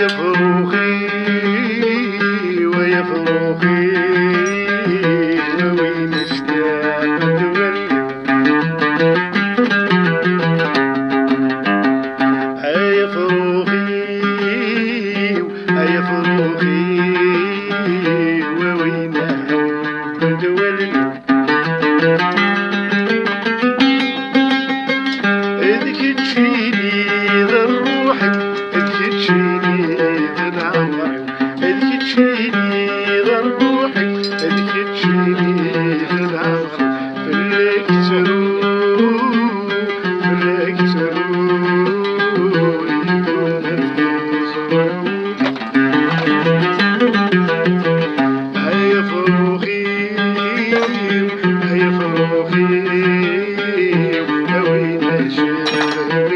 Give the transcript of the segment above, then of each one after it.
يا فروخي ويا فروخي وين اشتاق تولي يا فروخي يا فروخي وين تولي اذك تشيلي ذا روحك اذك تشيلي اذك تشيلي ذا روحك اذك تشيلي ذا فلك تروح فلك تروح هيا فروخي هيا فروخي وين الشهر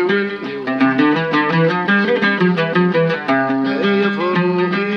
يا فروخي